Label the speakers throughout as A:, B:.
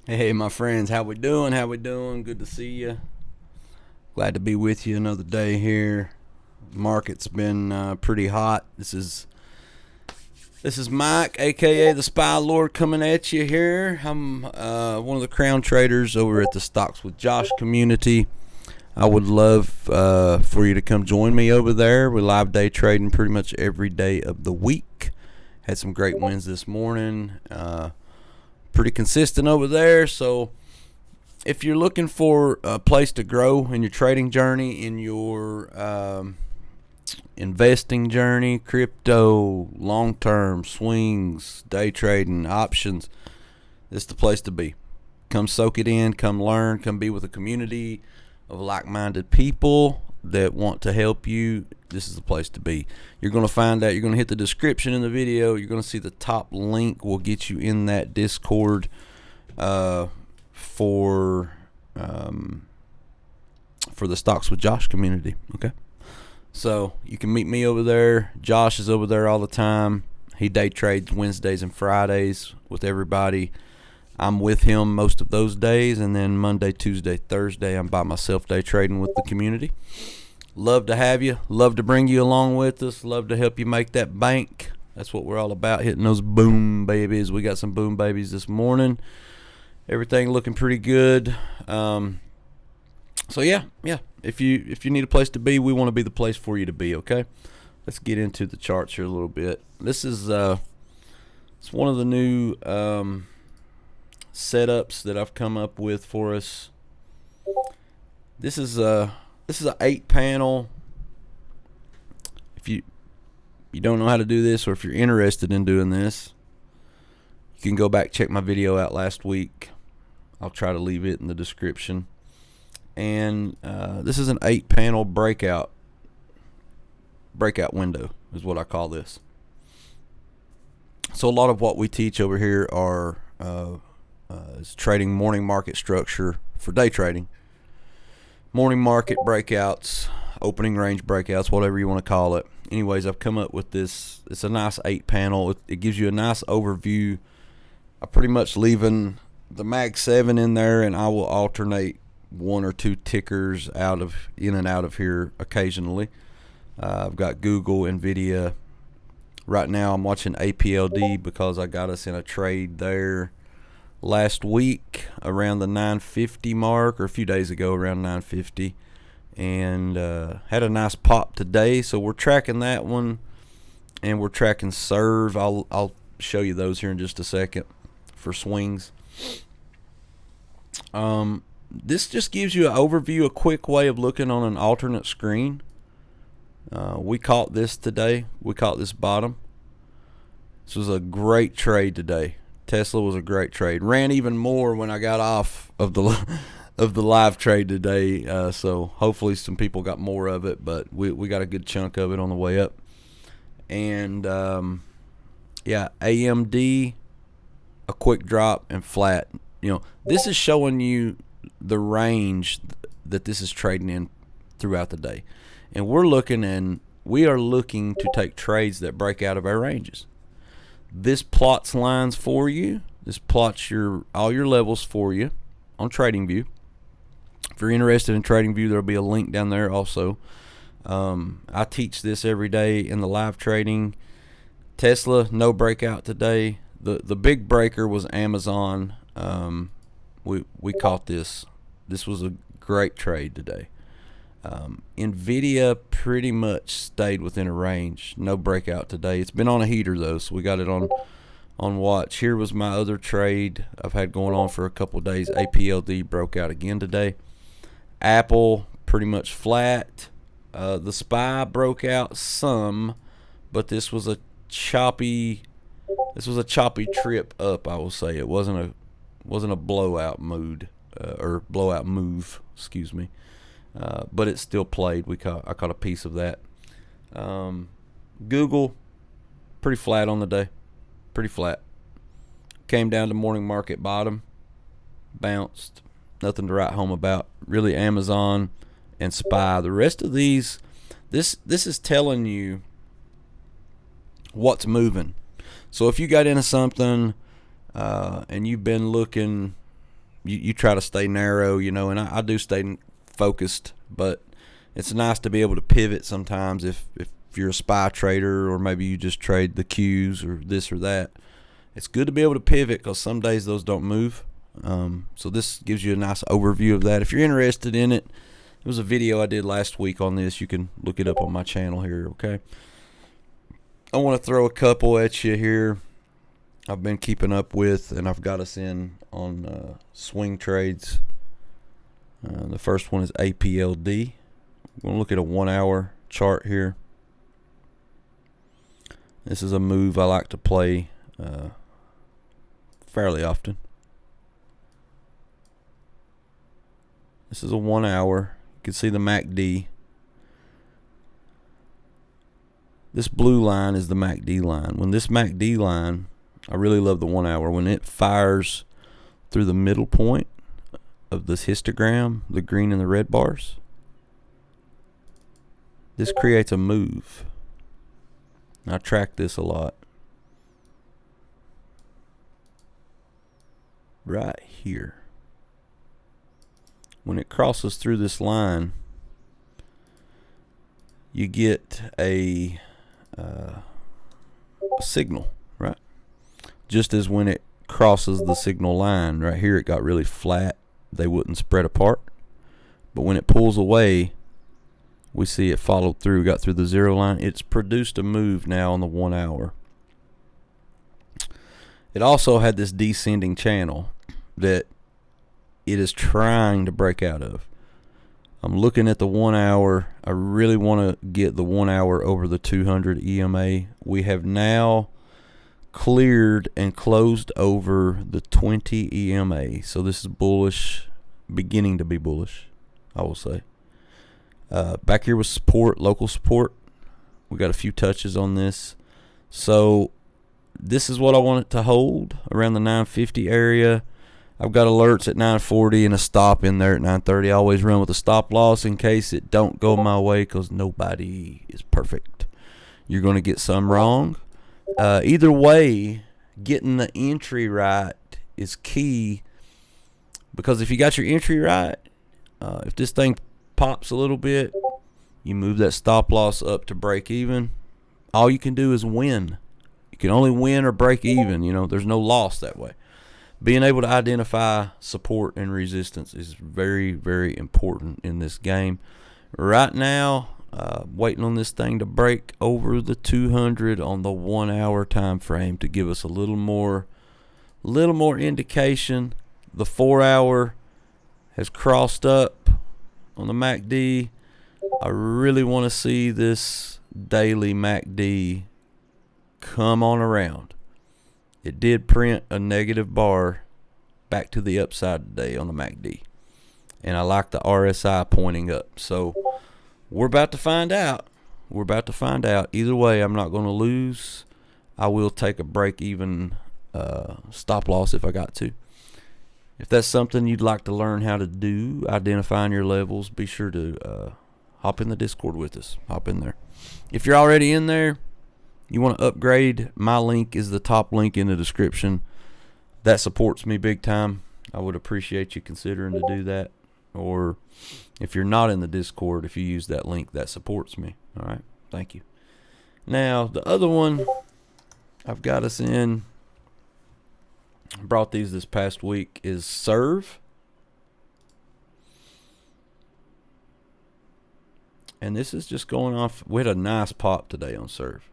A: Hey, my friends, how we doing? How we doing? Good to see you. Glad to be with you another day here. Market's been pretty hot. This is Mike, aka the Spy Lord, coming at you here. I'm one of the crown traders over at the Stocks with Josh community. I would love for you to come join me over there. We're live day trading pretty much every day of the week. Had some great wins this morning. Pretty consistent over there. So if you're looking for a place to grow in your trading journey, in your investing journey, crypto, long-term swings, day trading, options, this is the place to be. Come soak it in, come learn, come be with a community of like-minded people that want to help you. This is the place to be. You're going to find out. You're going to hit the description in the video. You're going to see the top link will get you in that Discord for the Stocks with Josh community. Okay, so you can meet me over there. Josh is over there all the time. He day trades Wednesdays and Fridays with everybody. I'm with him most of those days, and then Monday, Tuesday, Thursday, I'm by myself day trading with the community. Love to have you. Love to bring you along with us. Love to help you make that bank. That's what we're all about, hitting those boom babies. We got some boom babies this morning. Everything looking pretty good. So yeah. If you need a place to be, we want to be the place for you to be. Okay. Let's get into the charts here a little bit. This is it's one of the new setups that I've come up with for us. This is an 8-panel. If you don't know how to do this, or if you're interested in doing this, you can go back, check my video out last week. I'll try to leave it in the description. And this is an 8-panel breakout window is what I call this. So a lot of what we teach over here are is trading morning market structure for day trading. Morning market breakouts, opening range breakouts, whatever you want to call it. Anyways, I've come up with this. It's a nice 8-panel. It gives you a nice overview. I'm pretty much leaving the Mag 7 in there, and I will alternate one or two tickers in and out of here occasionally. I've got Google, Nvidia. Right now I'm watching APLD because I got us in a trade there last week around the 950 mark, or a few days ago around 950, and had a nice pop today. So we're tracking that one, and we're tracking serve. I'll show you those here in just a second for swings. This just gives you an overview, a quick way of looking on an alternate screen. We caught this today. We caught this bottom. This was a great trade today. Tesla was a great trade. Ran even more when I got off of the live trade today. So hopefully some people got more of it, but we got a good chunk of it on the way up. And AMD, a quick drop and flat. This is showing you the range that this is trading in throughout the day. And we are looking to take trades that break out of our ranges. This plots lines for you. This plots all your levels for you on TradingView. If you're interested in TradingView, there'll be a link down there also. I teach this every day in the live trading. Tesla, no breakout today. The big breaker was Amazon. We caught this. This was a great trade today. Nvidia pretty much stayed within a range. No breakout today. It's been on a heater though, so we got it on watch. Here was my other trade I've had going on for a couple of days. APLD broke out again today. Apple pretty much flat. The SPY broke out some, but this was a choppy trip up, I will say. It wasn't a blowout mood or blowout move, excuse me. But it still played. I caught a piece of that. Google, pretty flat on the day. Pretty flat. Came down to morning market bottom. Bounced. Nothing to write home about. Really Amazon and SPY. The rest of these, this is telling you what's moving. So if you got into something and you've been looking you try to stay narrow, and I do stay focused, but it's nice to be able to pivot sometimes if you're a SPY trader, or maybe you just trade the Qs or this or that. It's good to be able to pivot because some days those don't move. So this gives you a nice overview of that. If you're interested in it, there was a video I did last week on this. You can look it up on my channel here, okay? I want to throw a couple at you here I've been keeping up with, and I've got us in on swing trades. The first one is APLD. We're going to look at a 1 hour chart here. This is a move I like to play fairly often. This is a 1 hour. You can see the MACD. This blue line is the MACD line. When this MACD line, I really love the 1 hour, when it fires through the middle point of this histogram, the green and the red bars, this creates a move. I track this a lot. Right here. When it crosses through this line, you get a signal, right? Just as when it crosses the signal line, right here it got really flat. They wouldn't spread apart. But when it pulls away, we see it followed through, got through the zero line. It's produced a move now on the 1 hour. It also had this descending channel that it is trying to break out of. I'm looking at the 1 hour. I really want to get the 1 hour over the 200 EMA. We have now cleared and closed over the 20 EMA. So this is bullish, beginning to be bullish, I will say. Back here was support, local support. We got a few touches on this. So this is what I want it to hold around the 950 area. I've got alerts at 940 and a stop in there at 930. I always run with a stop loss in case it don't go my way, because nobody is perfect. You're going to get some wrong. Either way, getting the entry right is key, because if you got your entry right, if this thing pops a little bit, you move that stop loss up to break even. All you can do is win. You can only win or break even. There's no loss that way. Being able to identify support and resistance is very, very important in this game. Right now, waiting on this thing to break over the 200 on the 1 hour time frame to give us a little more indication. The 4 hour has crossed up on the MACD. I really want to see this daily MACD come on around. It did print a negative bar back to the upside today on the MACD. And I like the RSI pointing up. So we're about to find out. Either way, I'm not going to lose. I will take a break even stop loss if I got to. If that's something you'd like to learn how to do, identifying your levels, be sure to hop in the Discord with us. Hop in there. If you're already in there, you want to upgrade, my link is the top link in the description. That supports me big time. I would appreciate you considering to do that. Or if you're not in the Discord, if you use that link, that supports me. All right, thank you. Now, the other one I've got us in, brought these this past week, is Serve. And this is just going off. We had a nice pop today on Serve.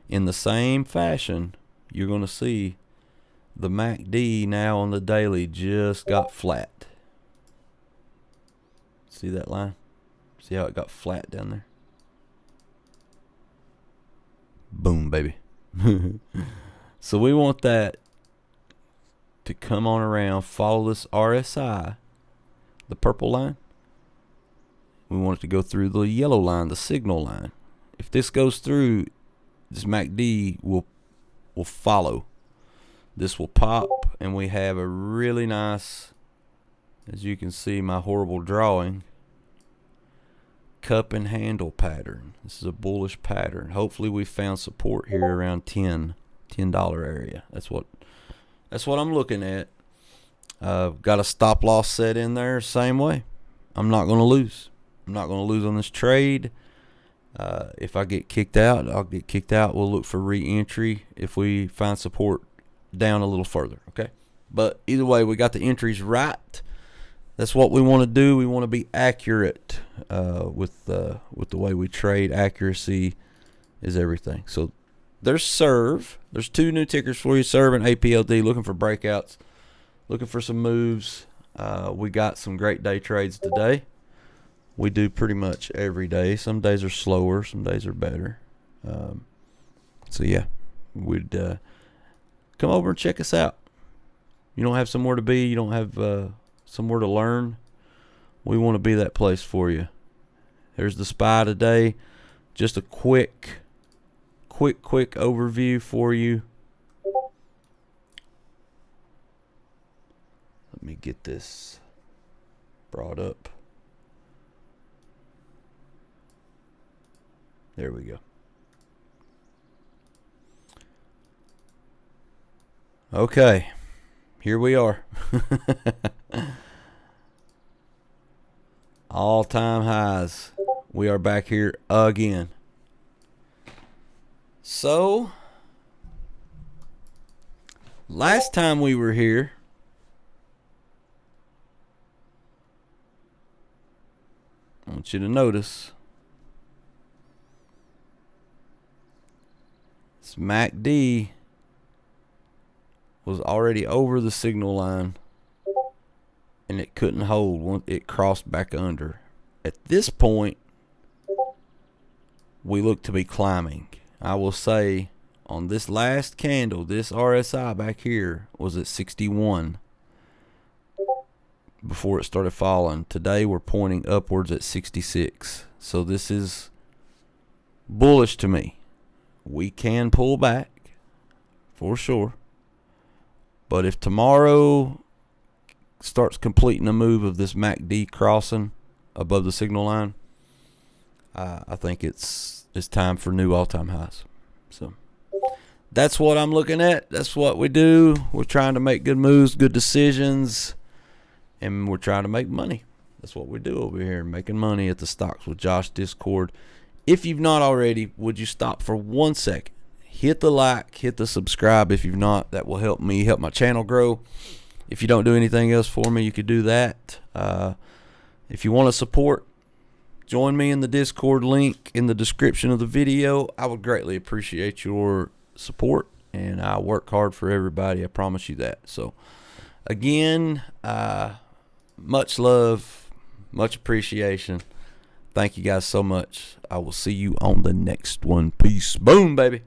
A: In the same fashion, you're going to see the MACD now on the daily just got flat. See that line? See how it got flat down there? Boom, baby. So we want that to come on around, follow this RSI, the purple line. We want it to go through the yellow line, the signal line. If this goes through, this MACD will follow. This will pop, and we have a really nice, as you can see, my horrible drawing, cup and handle pattern. This is a bullish pattern. Hopefully we found support here around $10 area. That's what I'm looking at. Got a stop loss set in there, same way. I'm not going to lose. I'm not going to lose on this trade. If I get kicked out, I'll get kicked out. We'll look for re-entry if we find support down a little further, okay? But either way, we got the entries right. That's what we want to do. We want to be accurate with the way we trade. Accuracy is everything. So there's serve. There's 2 new tickers for you, serve and APLD, looking for breakouts, looking for some moves. We got some great day trades today. We do pretty much every day. Some days are slower, some days are better. So yeah, we'd come over and check us out. You don't have somewhere to be, you don't have somewhere to learn, we want to be that place for you. There's the SPY today. Just a quick overview for you. Let me get this brought up. There we go. Okay, here we are. All-time highs. We are back here again. So, last time we were here, I want you to notice this MACD was already over the signal line and it couldn't hold. It crossed back under. At this point, we look to be climbing. I will say on this last candle, this RSI back here was at 61 before it started falling. Today we're pointing upwards at 66. So this is bullish to me. We can pull back for sure. But if tomorrow starts completing a move of this MACD crossing above the signal line, I think it's time for new all-time highs. So that's what I'm looking at. That's what we do. We're trying to make good moves, good decisions, and we're trying to make money. That's what we do over here, making money at the Stocks with Josh Discord. If you've not already, would you stop for 1 second? Hit the like, hit the subscribe if you've not. That will help me, help my channel grow. If you don't do anything else for me, you could do that. If you want to support, join me in the Discord link in the description of the video. I would greatly appreciate your support, and I work hard for everybody. I promise you that. So, again, much love, much appreciation. Thank you guys so much. I will see you on the next one. Peace. Boom, baby.